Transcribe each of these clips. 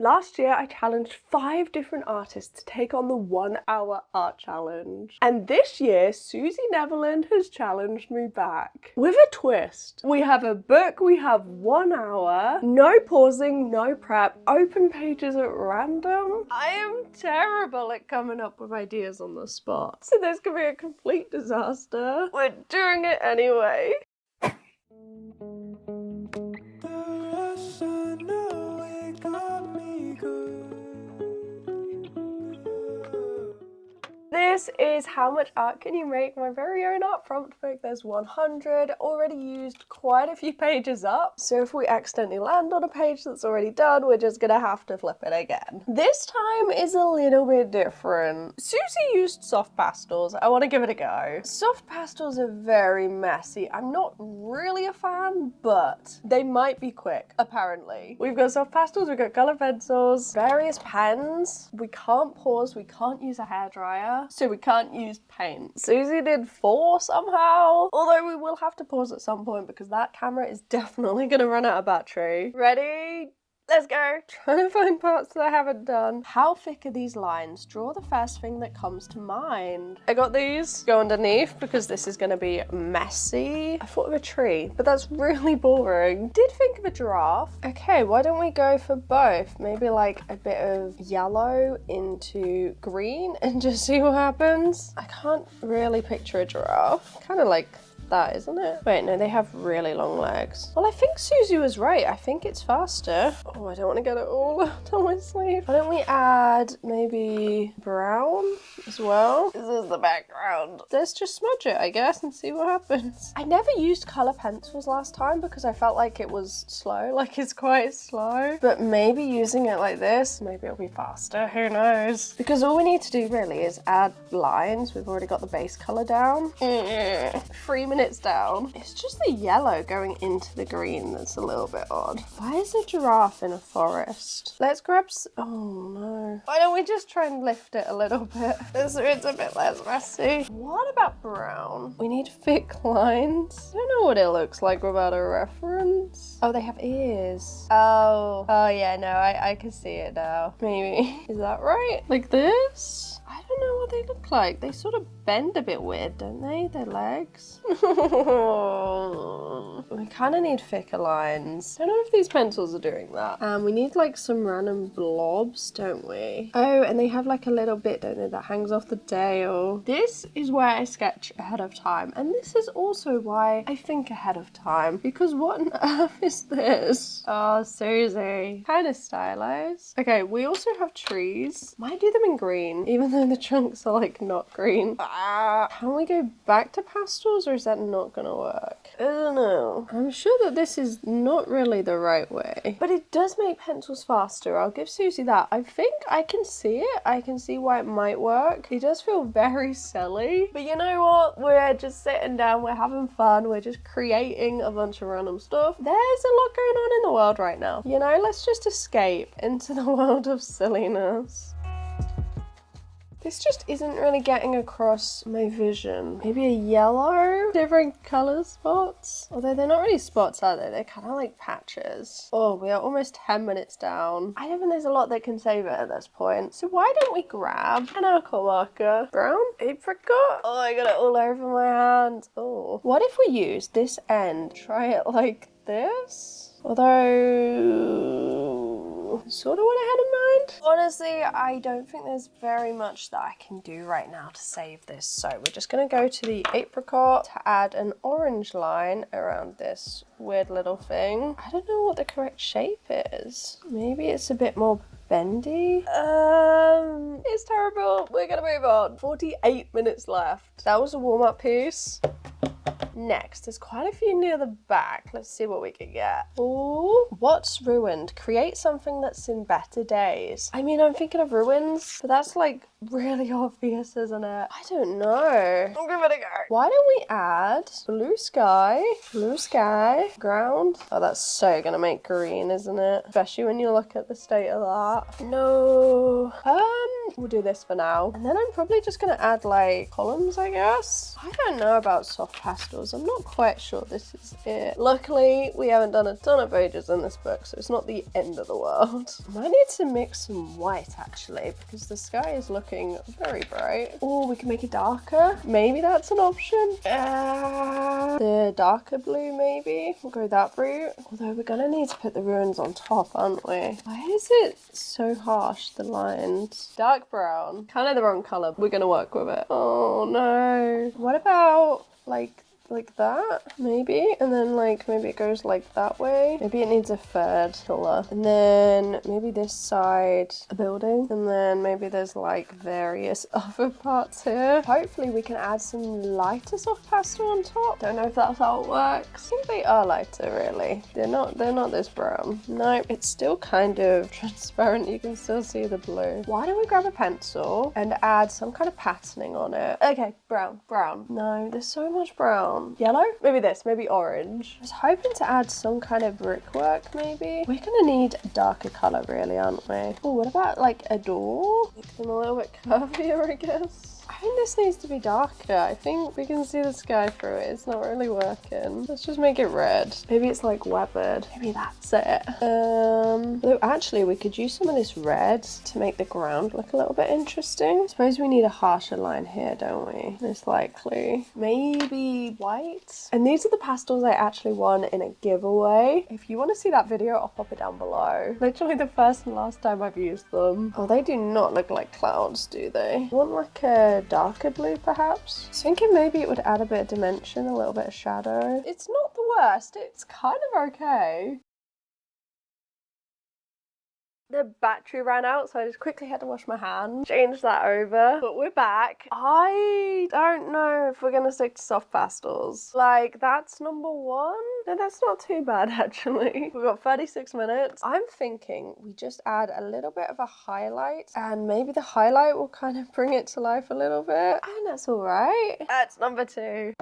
Last year, I challenged 5 different artists to take on the 1 hour art challenge. And this year, Susie Neverland has challenged me back. With a twist. We have a book, we have 1 hour, no pausing, no prep, open pages at random. I am terrible at coming up with ideas on the spot. So this could be a complete disaster. We're doing it anyway. This is How Much Art Can You Make? My very own art prompt book. There's 100, already used quite a few pages up. So if we accidentally land on a page that's already done, we're just gonna have to flip it again. This time is a little bit different. Susie used soft pastels. I wanna give it a go. Soft pastels are very messy. I'm not really a fan, but they might be quick, apparently. We've got soft pastels, we've got color pencils, various pens. We can't pause, we can't use a hairdryer. So we can't use paint. Susie did 4 somehow. Although we will have to pause at some point because that camera is definitely gonna run out of battery. Ready? Let's go. Trying to find parts that I haven't done. How thick are these lines? Draw the first thing that comes to mind. I got these. Go underneath because this is going to be messy. I thought of a tree, but that's really boring. Did think of a giraffe. Okay, why don't we go for both? Maybe like a bit of yellow into green and just see what happens. I can't really picture a giraffe. Kind of like that, isn't it? Wait, no, they have really long legs. Well, I think Susie was right. I think it's faster. Oh, I don't want to get it all out on my sleeve. Why don't we add maybe brown as well? This is the background. Let's just smudge it, I guess, and see what happens. I never used color pencils last time because I felt like it was slow, like it's quite slow. But maybe using it like this, maybe it'll be faster, who knows? Because all we need to do really is add lines. We've already got the base color down. 3 minutes down. It's just the yellow going into the green that's a little bit odd. Why is a giraffe in a forest? Let's grab oh no. Why don't we just try and lift it a little bit so it's a bit less messy? What about brown? We need thick lines. I don't know what it looks like without a reference. Oh, they have ears. Oh yeah, no, I can see it now. Maybe. Is that right? Like this? I don't know what they look like. They sort of bend a bit weird, don't they? Their legs. We kind of need thicker lines. I don't know if these pencils are doing that. We need like some random blobs, don't we? Oh, and they have like a little bit, don't they, that hangs off the tail. This is where I sketch ahead of time. And this is also why I think ahead of time. Because what on earth is this? Oh, Susie. Kind of stylized. Okay, we also have trees. Might do them in green, even though the trunks are like not green. Can we go back to pastels or is that not gonna work? I don't know. I'm sure that this is not really the right way, but it does make pencils faster. I'll give Susie that. I think I can see it. I can see why it might work. It does feel very silly, but you know what? We're just sitting down, we're having fun, we're just creating a bunch of random stuff. There's a lot going on in the world right now. You know, let's just escape into the world of silliness. This just isn't really getting across my vision. Maybe a yellow? Different colour spots? Although they're not really spots, are they? They're kind of like patches. Oh, we are almost 10 minutes down. I don't think there's a lot that can save it at this point. So why don't we grab an alcohol marker? Brown? Apricot? Oh, I got it all over my hand. Oh. What if we use this end? Try it like this? Although, sort of what I had in mind. Honestly, I don't think there's very much that I can do right now to save this. So we're just gonna go to the apricot to add an orange line around this weird little thing. I don't know what the correct shape is. Maybe it's a bit more bendy. It's terrible. We're gonna move on. 48 minutes left. That was a warm-up piece. Next, there's quite a few near the back. Let's see what we can get. Ooh, what's ruined? Create something that's in better days. I mean, I'm thinking of ruins, but that's like really obvious, isn't it? I don't know. I'll give it a go. Why don't we add blue sky, ground? Oh, that's so gonna make green, isn't it? Especially when you look at the state of that. No. We'll do this for now. And then I'm probably just gonna add like columns, I guess. I don't know about soft pastels. pastels. I'm not quite sure this is it. Luckily, we haven't done a ton of pages in this book, so it's not the end of the world. Might need to mix some white actually, because the sky is looking very bright. Oh, we can make it darker. Maybe that's an option. The darker blue maybe. We'll go that route. Although we're gonna need to put the ruins on top, aren't we? Why is it so harsh, the lines? Dark brown. Kind of the wrong colour. We're gonna work with it. Oh no. What about like that maybe, and then like maybe it goes like that way. Maybe it needs a third colour, and then maybe this side a building, and then maybe there's like various other parts here. Hopefully we can add some lighter soft pastel on top. Don't know if that's how it works. I think they are lighter really. They're not this brown. Nope, it's still kind of transparent. You can still see the blue. Why don't we grab a pencil and add some kind of patterning on it? Okay, brown. No, there's so much brown. Yellow? Maybe this, maybe orange. I was hoping to add some kind of brickwork maybe. We're gonna need a darker colour really, aren't we? Oh, what about like a door? Make them a little bit curvier, I guess. I think this needs to be darker. I think we can see the sky through it. It's not really working. Let's just make it red. Maybe it's like weathered. Maybe that's it. Though actually we could use some of this red to make the ground look a little bit interesting. I suppose we need a harsher line here, don't we? Most likely. Maybe white. And these are the pastels I actually won in a giveaway. If you want to see that video, I'll pop it down below. Literally the first and last time I've used them. Oh, they do not look like clouds, do they? I want like a darker blue perhaps. I was thinking maybe it would add a bit of dimension, a little bit of shadow. It's not the worst, it's kind of okay. The battery ran out, so I just quickly had to wash my hands, change that over, but we're back. I don't know if we're gonna stick to soft pastels. Like, that's number one? No, that's not too bad actually. We've got 36 minutes. I'm thinking we just add a little bit of a highlight, and maybe the highlight will kind of bring it to life a little bit. And that's all right. That's number 2.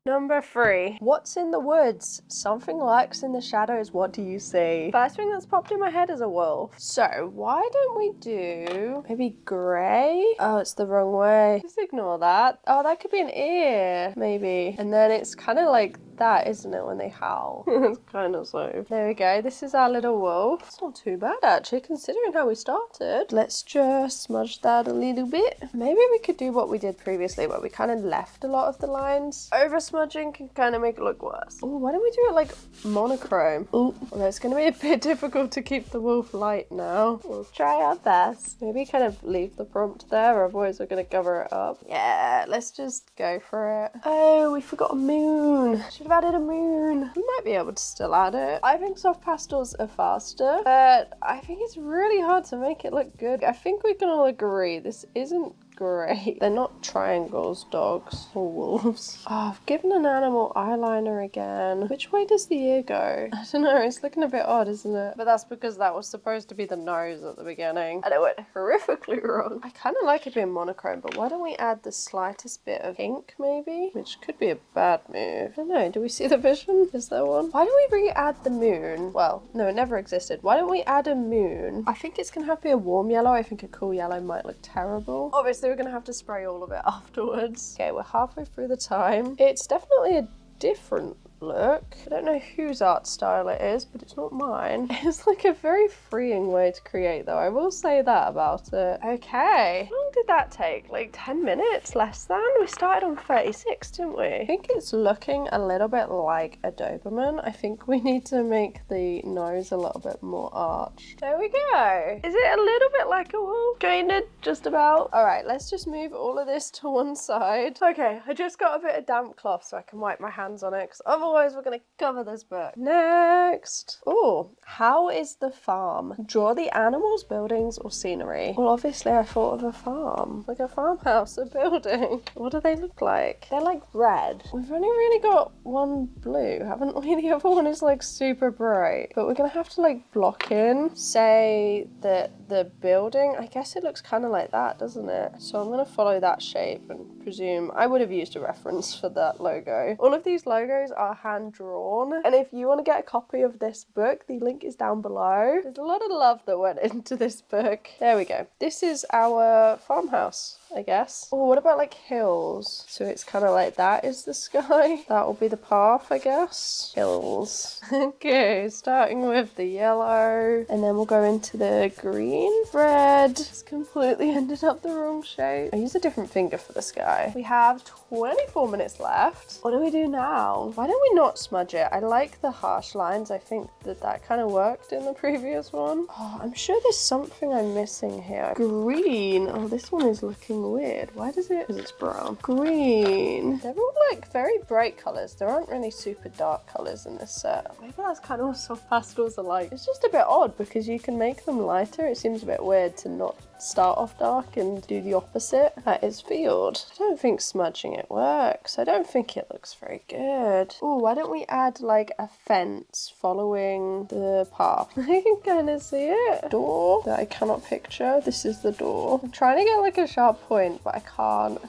Number 3. What's in the woods? Something lurks in the shadows. What do you see? First thing that's popped in my head is a wolf. So why don't we do maybe grey? Oh, it's the wrong way. Just ignore that. Oh, that could be an ear, maybe. And then it's kind of like that, isn't it, when they howl? It's kind of so. There we go. This is our little wolf. It's not too bad actually, considering how we started. Let's just smudge that a little bit. Maybe we could do what we did previously, where we kind of left a lot of the lines. Over smudging can kind of make it look worse. Oh, why don't we do it like monochrome? Oh, well, it's going to be a bit difficult to keep the wolf light now. We'll try our best. Maybe kind of leave the prompt there, otherwise we're going to cover it up. Yeah, let's just go for it. Oh, we forgot a moon. Should have added a moon. We might be able to still add it. I think soft pastels are faster, but I think it's really hard to make it look good. I think we can all agree this isn't great. They're not triangles, dogs or wolves. Oh, I've given an animal eyeliner again. Which way does the ear go? I don't know, it's looking a bit odd, isn't it? But that's because that was supposed to be the nose at the beginning, and it went horrifically wrong. I kind of like it being monochrome, but why don't we add the slightest bit of pink maybe? Which could be a bad move. I don't know, do we see the vision? Is there one? Why don't we re-add the moon? Well, no, it never existed. Why don't we add a moon? I think it's gonna have to be a warm yellow. I think a cool yellow might look terrible. Obviously we're gonna have to spray all of it afterwards. Okay, we're halfway through the time. It's definitely a different look. I don't know whose art style it is, but it's not mine. It's like a very freeing way to create though, I will say that about it. Okay, how long did that take? Like 10 minutes? Less than? We started on 36, didn't we? I think it's looking a little bit like a Doberman. I think we need to make the nose a little bit more arched. There we go. Is it a little bit like a wolf? Kinda, just about. All right, let's just move all of this to one side. Okay, I just got a bit of damp cloth so I can wipe my hands on it, because otherwise we're gonna cover this book. Next. Oh, how is the farm? Draw the animals, buildings, or scenery. Well, obviously I thought of a farm. Like a farmhouse, a building. What do they look like? They're like red. We've only really got one blue, haven't we? The other one is like super bright. But we're gonna have to like block in, say that the building, I guess it looks kind of like that, doesn't it? So I'm gonna follow that shape and presume I would have used a reference for that logo. All of these logos are hand drawn, and if you want to get a copy of this book, the link is down below. There's a lot of love that went into this book. There we go. This is our farmhouse, I guess. Oh, what about like hills? So it's kind of like that is the sky. That will be the path, I guess. Hills. Okay, starting with the yellow, and then we'll go into the green. Red. It's completely ended up the wrong shape. I use a different finger for the sky. We have 24 minutes left. What do we do now? Why don't we not smudge it? I like the harsh lines. I think that kind of worked in the previous one. Oh, I'm sure there's something I'm missing here. Green. Oh, this one is looking weird. Why does it? Because it's brown. Green. They're all like very bright colors. There aren't really super dark colors in this set. Maybe that's kind of what soft pastels are like. It's just a bit odd because you can make them lighter. It seems a bit weird to not start off dark and do the opposite. That is field. I don't think smudging it works. I don't think it looks very good. Oh, why don't we add like a fence following the path? I can kind of see it. Door that I cannot picture. This is the door. I'm trying to get like a sharp point, but I can't.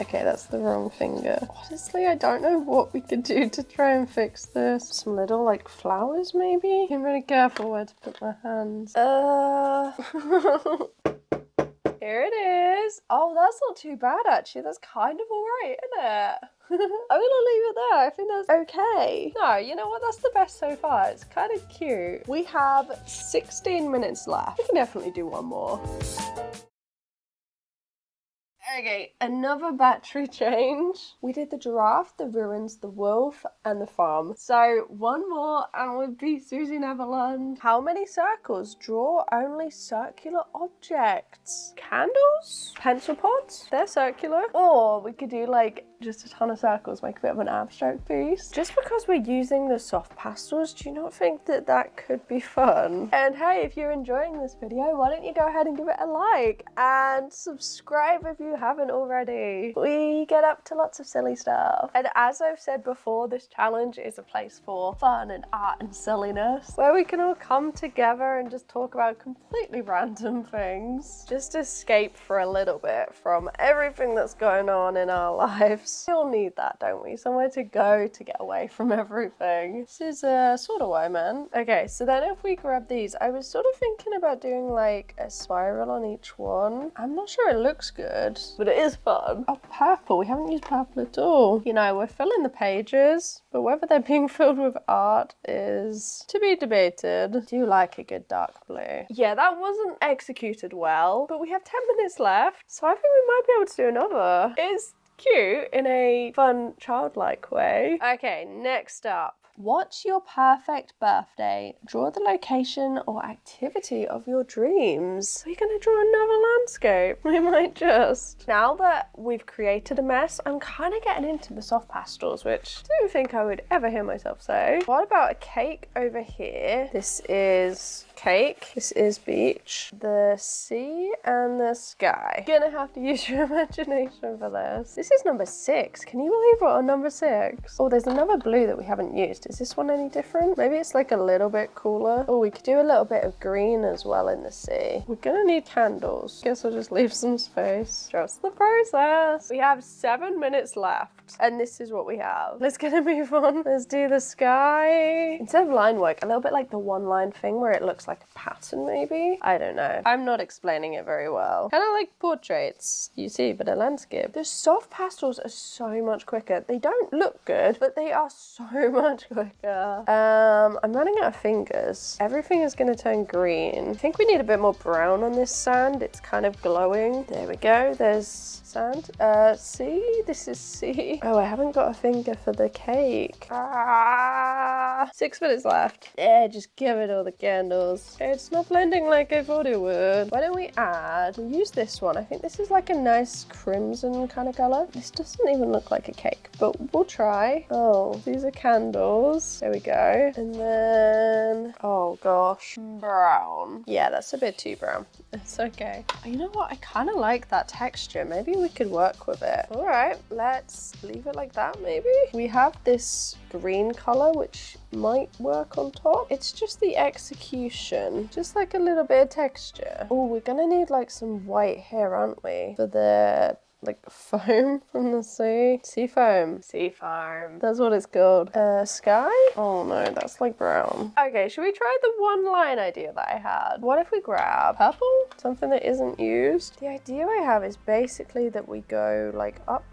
Okay, that's the wrong finger. Honestly, I don't know what we could do to try and fix this. Some little like flowers maybe? I'm really careful where to put my hands. Here it is. Oh, that's not too bad actually. That's kind of alright, isn't it? I'm gonna leave it there. I think that's okay. No, you know what? That's the best so far. It's kind of cute. We have 16 minutes left. We can definitely do one more. Okay, another battery change. We did the giraffe, the ruins, the wolf, and the farm. So one more and we'll be Susie Neverland. How many circles? Draw only circular objects. Candles? Pencil pods? They're circular. Or we could do like just a ton of circles, make a bit of an abstract piece. Just because we're using the soft pastels, do you not think that that could be fun? And hey, if you're enjoying this video, why don't you go ahead and give it a like and subscribe if you haven't already. We get up to lots of silly stuff. And as I've said before, this challenge is a place for fun and art and silliness, where we can all come together and just talk about completely random things. Just escape for a little bit from everything that's going on in our lives. We all need that, don't we? Somewhere to go to get away from everything. This is sort of what I meant. Okay, so then if we grab these, I was sort of thinking about doing like a spiral on each one. I'm not sure it looks good, but it is fun. Oh, purple. We haven't used purple at all. You know, we're filling the pages, but whether they're being filled with art is to be debated. I do like a good dark blue. Yeah, that wasn't executed well, but we have 10 minutes left, so I think we might be able to do another. It's cute in a fun, childlike way. Okay, next up. What's your perfect birthday? Draw the location or activity of your dreams. We're gonna draw another landscape. We might just. Now that we've created a mess, I'm kind of getting into the soft pastels, which I don't think I would ever hear myself say. What about a cake over here? This is cake. This is beach. The sea and the sky. You're gonna have to use your imagination for this. This is number 6. Can you believe we're on number 6? Oh, there's another blue that we haven't used. Is this one any different? Maybe it's like a little bit cooler. Oh, we could do a little bit of green as well in the sea. We're gonna need candles. Guess I'll just leave some space. Trust the process. We have 7 minutes left, and this is what we have. Let's get a move on. Let's do the sky. Instead of line work, a little bit like the one line thing where it looks like a pattern maybe? I don't know. I'm not explaining it very well. Kind of like portraits, you see, but a landscape. The soft pastels are so much quicker. They don't look good, but they are so much quicker. I'm running out of fingers. Everything is going to turn green. I think we need a bit more brown on this sand. It's kind of glowing. There we go. There's sand. See? This is sea. Oh, I haven't got a finger for the cake. 6 minutes left. Yeah, just give it all the candles. It's not blending like I thought it would. Why don't we use this one? I think this is like a nice crimson kind of color. This doesn't even look like a cake, but we'll try. Oh, these are candles. There we go. And then, oh gosh, brown. Yeah, that's a bit too brown. It's okay. You know what? I kind of like that texture. Maybe we could work with it. All right, let's leave it like that maybe. We have this green color, which might work on top. It's just the execution, just like a little bit of texture. Oh, we're gonna need like some white here, aren't we, for the like foam from the sea. Sea foam. Sea foam. That's what it's called. Sky? Oh no, that's like brown. Okay, should we try the one line idea that I had? What if we grab purple? Something that isn't used. The idea I have is basically that we go like up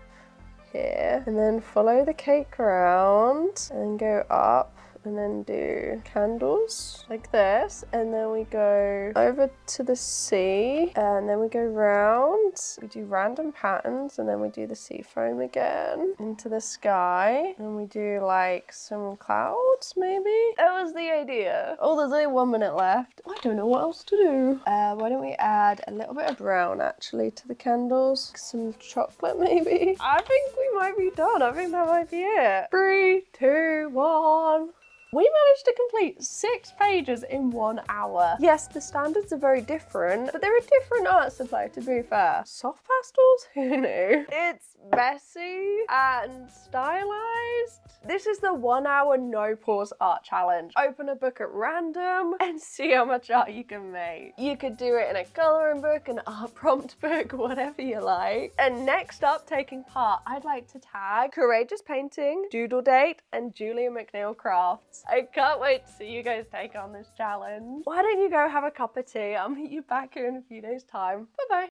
here and then follow the cake around and then go up and then do candles like this, and then we go over to the sea and then we go round, we do random patterns, and then we do the sea foam again into the sky, and we do like some clouds maybe. That was the idea. Oh, there's only 1 minute left. I don't know what else to do. Why don't we add a little bit of brown actually to the candles, some chocolate maybe. I think we might be done. I think that might be it. 3, 2, 1. We managed to complete 6 pages in 1 hour. Yes, the standards are very different, but they're a different art supply, to be fair. Soft pastels? Who knew? It's messy and stylized. This is the 1 hour no pause art challenge. Open a book at random and see how much art you can make. You could do it in a coloring book, an art prompt book, whatever you like. And next up, taking part, I'd like to tag Courageous Painting, Doodle Date, and Julia McNeil Crafts. I can't wait to see you guys take on this challenge. Why don't you go have a cup of tea? I'll meet you back here in a few days' time. Bye-bye.